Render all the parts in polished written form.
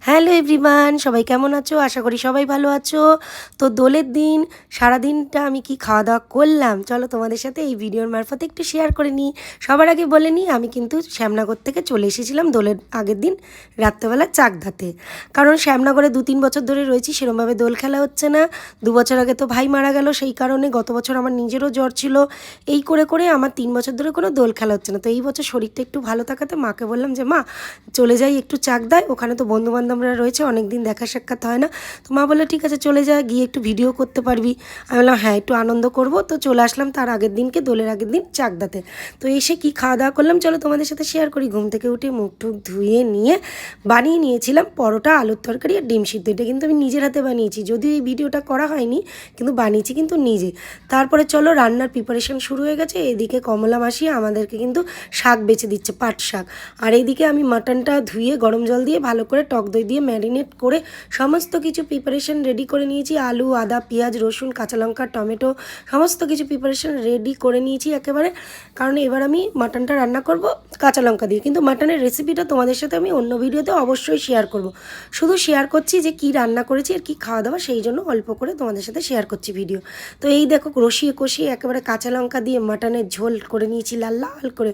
Hello everyone, সবাই কেমন আছো? আশা করি সবাই ভালো আছো। তো দোলের দিন সারাদিনটা আমি কি খাওয়া দাওয়া করলাম চলো তোমাদের সাথে এই ভিডিওর মারফতে একটু শেয়ার করে নিই। সবার আগে বলে নিই, আমি কিন্তু শ্যামনগর থেকে চলে এসেছিলাম দোলের আগের দিন রাত্রেবেলা চাকদাতে। কারণ শ্যামনগরে 2-3 বছর ধরে রয়েছি, সেরমভাবে দোল খেলা হচ্ছে না। 2 বছর আগে তো ভাই মারা গেল, সেই কারণে গত বছর আমার নিজেরও জ্বর ছিল। এই করে করে আমার 3 বছর ধরে কোনো দোল খেলা হচ্ছে না। তো এই বছর শরীরটা একটু ভালো থাকাতে মাকে বললাম যে মা চলে যাই একটু চাকদায়, ওখানে তো বন্ধুবান্ধবরা রয়েছে, অনেক দিন দেখা সাক্ষাৎ হয় না। তো মা বললো ঠিক আছে চলে যা, গিয়ে একটু ভিডিও করতে পারবি। আমি বললাম হ্যাঁ একটু আনন্দ করব। তো চলে আসলাম তার আগের দিনকে, দোলের আগের দিন চাকদাতে। তো এসে কি খাওয়া দাওয়া করলাম চলো তোমাদের সাথে শেয়ার করি। ঘুম থেকে উঠে মুখ টুক ধুয়ে নিয়ে বানিয়ে নিয়েছিলাম পরোটা, আলুর তরকারি আর ডিম সিদ্ধ। এটা কিন্তু আমি নিজের হাতে বানিয়েছি, যদিও এই ভিডিওটা করা হয়নি, কিন্তু বানিয়েছি কিন্তু নিজে। তারপরে চলো রান্নার প্রিপারেশন শুরু হয়ে গেছে। এদিকে কমলা মাসি আমাদেরকে কিন্তু শাক বেছে দিচ্ছে, পাট শাক। আর এইদিকে আমি মাটনটা ধুয়ে গরম জল দিয়ে ভালো করে টক দই দিয়ে ম্যারিনেট করে সমস্ত কিছু প্রিপারেশন রেডি করে নিয়েছি। আলু, আদা, পেঁয়াজ, রসুন, কাঁচা লঙ্কা, টমেটো সমস্ত কিছু প্রিপারেশন রেডি করে নিয়েছি একেবারে। কারণ এবার আমি মাটনটা রান্না করব কাঁচা লঙ্কা দিয়ে, কিন্তু মাটনের রেসিপিটা তোমাদের সাথে আমি অন্য ভিডিওতে অবশ্যই শেয়ার করব। শুধু শেয়ার করছি যে কি রান্না করেছি আর কি খাওয়া দাওয়া, সেই জন্য অল্প করে তোমাদের সাথে শেয়ার করছি ভিডিও। তো এই দেখো কষিয়ে কষিয়ে একেবারে কাঁচা লঙ্কা দিয়ে মাটনের ঝোল করে নিয়েছি লাল লাল করে।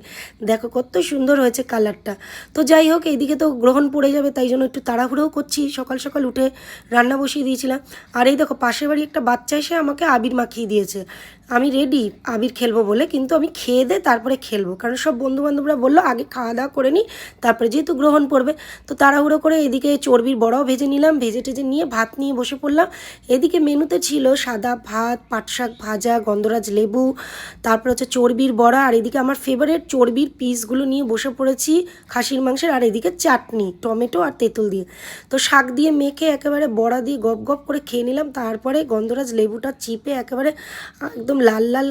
দেখো কত সুন্দর হয়েছে কালারটা। তো যাই হোক, এইদিকে তো গ্রহণ পড়ে যাবে, তাই জন্য একটু তাড়াহুড়োও করছি। সকাল সকাল উঠে রান্না বসিয়ে দিয়েছিলাম। আর এই দেখো পাশের বাড়ি একটা বাচ্চা এসে আমাকে আবির মাখিয়ে দিয়েছে। আমি রেডি আবির খেলবো বলে, কিন্তু আমি খেয়ে দে তারপরে খেলবো, কারণ সব বন্ধুবান্ধবরা বললো আগে খাওয়া দাওয়া করে নিই, তারপরে যেহেতু গ্রহণ পড়বে। তো তাড়াহুড়ো করে এদিকে চর্বির বড়াও ভেজে নিলাম, ভেজে টেজে নিয়ে ভাত নিয়ে বসে পড়লাম। এদিকে মেনুতে ছিল সাদা ভাত, পাট শাক ভাজা, গন্ধরাজ লেবু, তারপর হচ্ছে চর্বির বড়া, আর এদিকে আমার ফেভারিট চর্বির পিসগুলো নিয়ে বসে পড়েছি খাসির মাংসের, আর এদিকে চাটনি টমেটো আর তেঁতুল দিয়ে। তো শাক দিয়ে মেখে একেবারে বড়া দিয়ে গপ গপ করে খেয়ে নিলাম। তারপরে গন্ধরাজ লেবুটা চিপে একেবারে একদম লাল লাল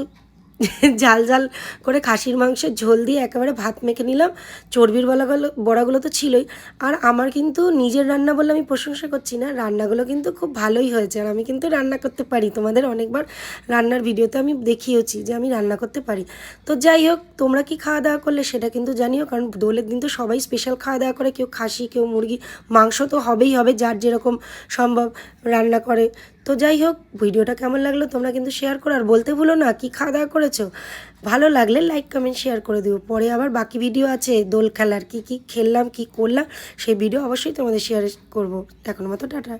ঝাল ঝাল করে খাসির মাংসের ঝোল দিয়ে একেবারে ভাত মেখে নিলাম। চর্বির বড়াগুলো তো ছিলই। আর আমার কিন্তু নিজের রান্না বলে আমি প্রশংসা করছি না, রান্নাগুলো কিন্তু খুব ভালোই হয়েছে। আর আমি কিন্তু রান্না করতে পারি, তোমাদের অনেকবার রান্নার ভিডিওতে আমি দেখিয়েছি যে আমি রান্না করতে পারি। তো যাই হোক, তোমরা কি খাওয়া দাওয়া করলে সেটা কিন্তু জানিও, কারণ দোলের দিন তো সবাই স্পেশাল খাওয়া দাওয়া করে, কেউ খাসি কেউ মুরগি, মাংস তো হবেই হবে, যার যেরকম সম্ভব রান্না করে। তো যাই হোক, ভিডিওটা কেমন লাগলো তোমরা কিন্তু শেয়ার করো, আর বলতে ভুলো না কি খাওয়া দাওয়া করেছো। ভালো লাগলে লাইক কমেন্ট শেয়ার করে দিও। পরে আবার বাকি ভিডিও আছে দোল খেলার, কি কি খেললাম কি করলাম সেই ভিডিও অবশ্যই তোমাদের শেয়ার করবো। এখনো মতো টাটা।